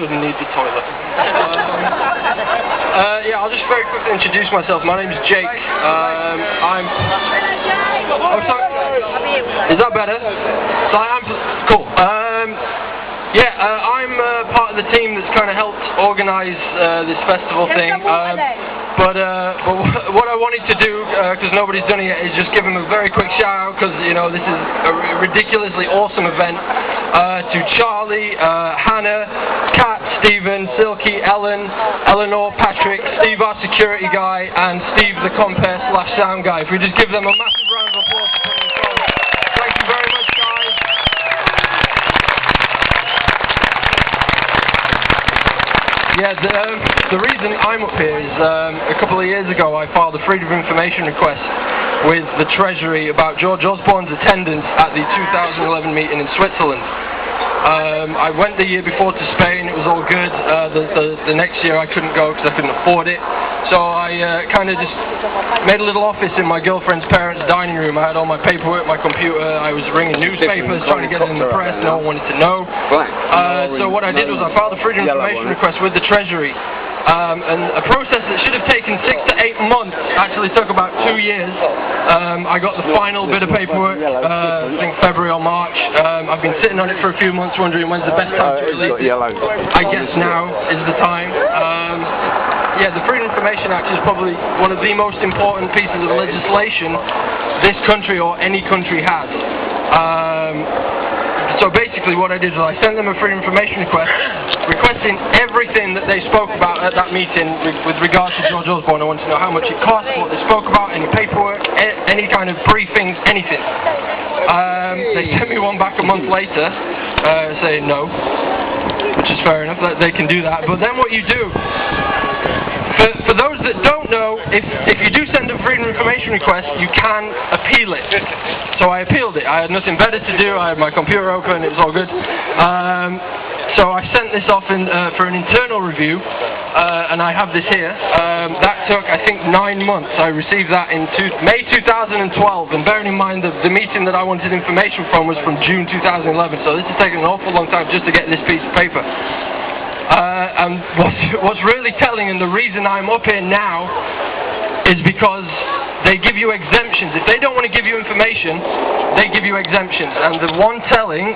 shouldn't need the toilet. Yeah, I'll just very quickly introduce myself. My name is Jake. I'm... Oh, sorry. Is that better? So I'm... Cool. I'm part of the team that's kind of helped organise this festival thing. But what I wanted to do, because nobody's done it yet, is just give them a very quick shout out, because this is a ridiculously awesome event. To Charlie, Hannah, Kat, Stephen, Silky, Ellen, Eleanor, Patrick, Steve our security guy, and Steve the compere/sound guy. If we just give them a massive round of applause for coming forward. Thank you very much, guys. Yeah, the reason I'm up here is a couple of years ago I filed a Freedom of Information request with the Treasury about George Osborne's attendance at the 2011 meeting in Switzerland. I went the year before to Spain, it was all good. The next year I couldn't go because I couldn't afford it. So I kind of just made a little office in my girlfriend's parents' dining room. I had all my paperwork, my computer, I was ringing newspapers, trying to get it in the press, no one wanted to know. So what I did was I filed a Freedom of Information request with the Treasury. And a process that should have taken 6 to 8 months actually took about 2 years. I got the final bit of paperwork, I think February or March. I've been sitting on it for a few months wondering when's the best time to release it. I guess now is the time. The Freedom of Information Act is probably one of the most important pieces of legislation this country or any country has. So basically what I did was I sent them a Freedom of Information request requesting everything that they spoke about at that meeting with regards to George Osborne. I wanted to know how much it cost, what they spoke about, any paperwork, any kind of briefings, anything. They sent me one back a month later saying no, which is fair enough, they can do that. But then what you do, for those that don't know, if you do send a Freedom of Information request, you can appeal it. So I appealed it. I had nothing better to do. I had my computer open. It was all good. So I sent this off for an internal review, and I have this here. That took, I think, 9 months. I received that in May 2012, and bearing in mind that the meeting that I wanted information from was from June 2011, so this has taken an awful long time just to get this piece of paper. And what's really telling, and the reason I'm up here now, is because they give you exemptions. If they don't want to give you information, they give you exemptions. And the one telling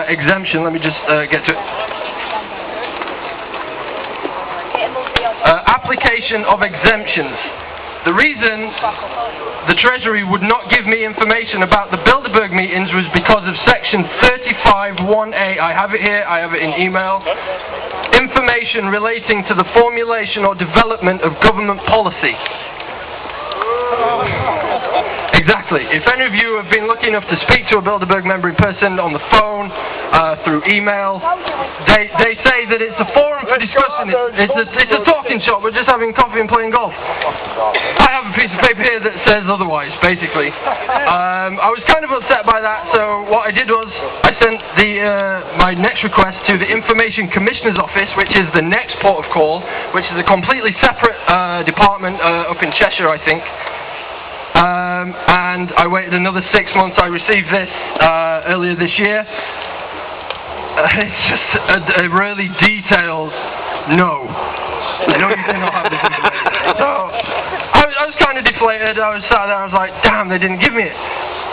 exemption, let me just get to it. Application of exemptions. The reason the Treasury would not give me information about the Bilderberg meetings was because of section 35(1)(a). I have it here, I have it in email. Information relating to the formulation or development of government policy. Exactly. If any of you have been lucky enough to speak to a Bilderberg member in person, on the phone, through email, they say that it's a forum for discussing it. It's a talking shop. We're just having coffee and playing golf. I have a piece of paper here that says otherwise, basically. I was kind of upset by that, so what I did was I sent my next request to the Information Commissioner's Office, which is the next port of call, which is a completely separate department up in Cheshire, I think. And I waited another 6 months. I received this earlier this year. It's just a really detailed no. I know you cannot have this information. So I was kind of deflated. I was sat there. I was like, damn, they didn't give me it.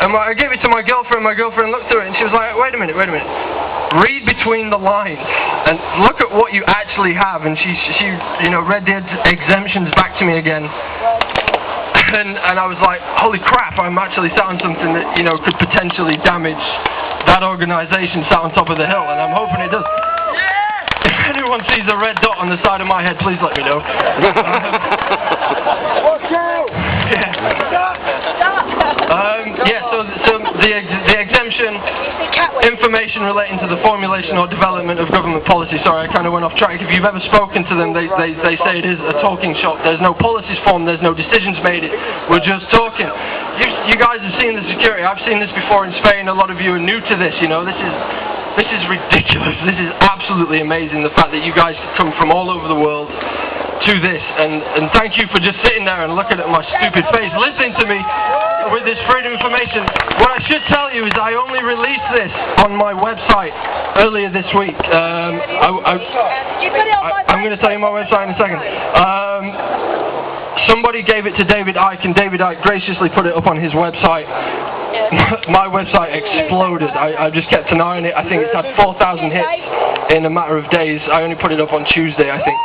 And I gave it to my girlfriend. My girlfriend looked through it and she was like, wait a minute. Read between the lines and look at what you actually have. And she read the exemptions back to me again. And I was like, holy crap, I'm actually sat on something that, could potentially damage that organisation sat on top of the hill, and I'm hoping it does. Yeah! If anyone sees a red dot on the side of my head, please let me know. So the exemption, information relating to the formulation or development of government policy. Sorry, I kind of went off track. If you've ever spoken to them, they say it is a talking shop. There's no policies formed, there's no decisions made. We're just talking. You guys have seen the security. I've seen this before in Spain. A lot of you are new to this. This is ridiculous. This is absolutely amazing. The fact that you guys come from all over the world to this, and thank you for just sitting there and looking at my stupid face, listening to me. with this freedom of information. What I should tell you is I only released this on my website earlier this week. I'm going to tell you my website in a second. Somebody gave it to David Icke, and David Icke graciously put it up on his website. My website exploded. I just kept an eye on it. I think it's had 4,000 hits in a matter of days. I only put it up on Tuesday, I think.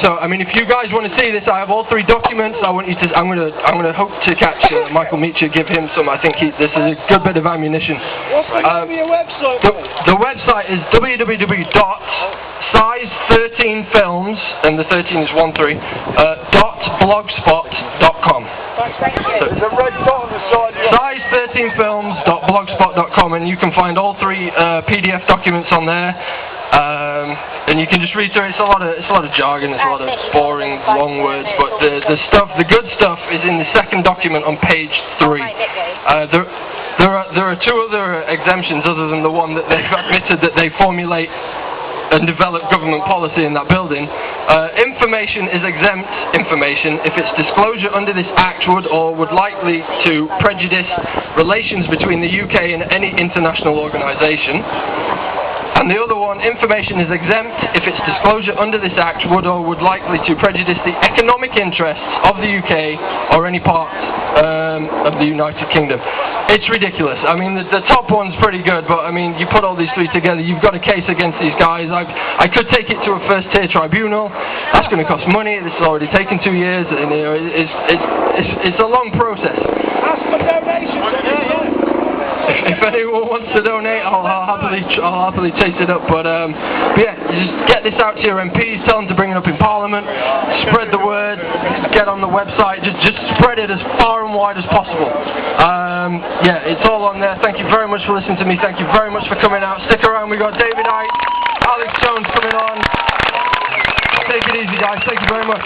So, I mean, if you guys want to see this, I have all 3 documents. I'm going to hope to catch Michael Meacher, give him some. I think this is a good bit of ammunition. What's the name of your website? The website is www.size13films, and the 13 is 13, .blogspot.com. There's a red dot on the side of your size13films.blogspot.com, and you can find all 3 PDF documents on there. And you can just read through it. It's a lot of jargon, it's a lot of boring, long words, but the good stuff is in the second document on page 3. There are 2 other exemptions other than the one that they've admitted that they formulate and develop government policy in that building. Information is exempt information if its disclosure under this Act would or would likely to prejudice relations between the UK and any international organisation. And the other one, information is exempt if its disclosure under this Act would or would likely to prejudice the economic interests of the UK or any part of the United Kingdom. It's ridiculous. I mean, the top one's pretty good, but I mean, you put all these 3 together, you've got a case against these guys. I could take it to a first-tier tribunal. That's going to cost money. This has already taken 2 years, and you know, it's a long process. Ask for donations. If anyone wants to donate, I'll happily chase it up. But yeah, just get this out to your MPs, tell them to bring it up in Parliament, spread the word, get on the website, just spread it as far and wide as possible. Yeah, it's all on there. Thank you very much for listening to me. Thank you very much for coming out. Stick around. We got David Icke, Alex Jones coming on. Take it easy, guys. Thank you very much.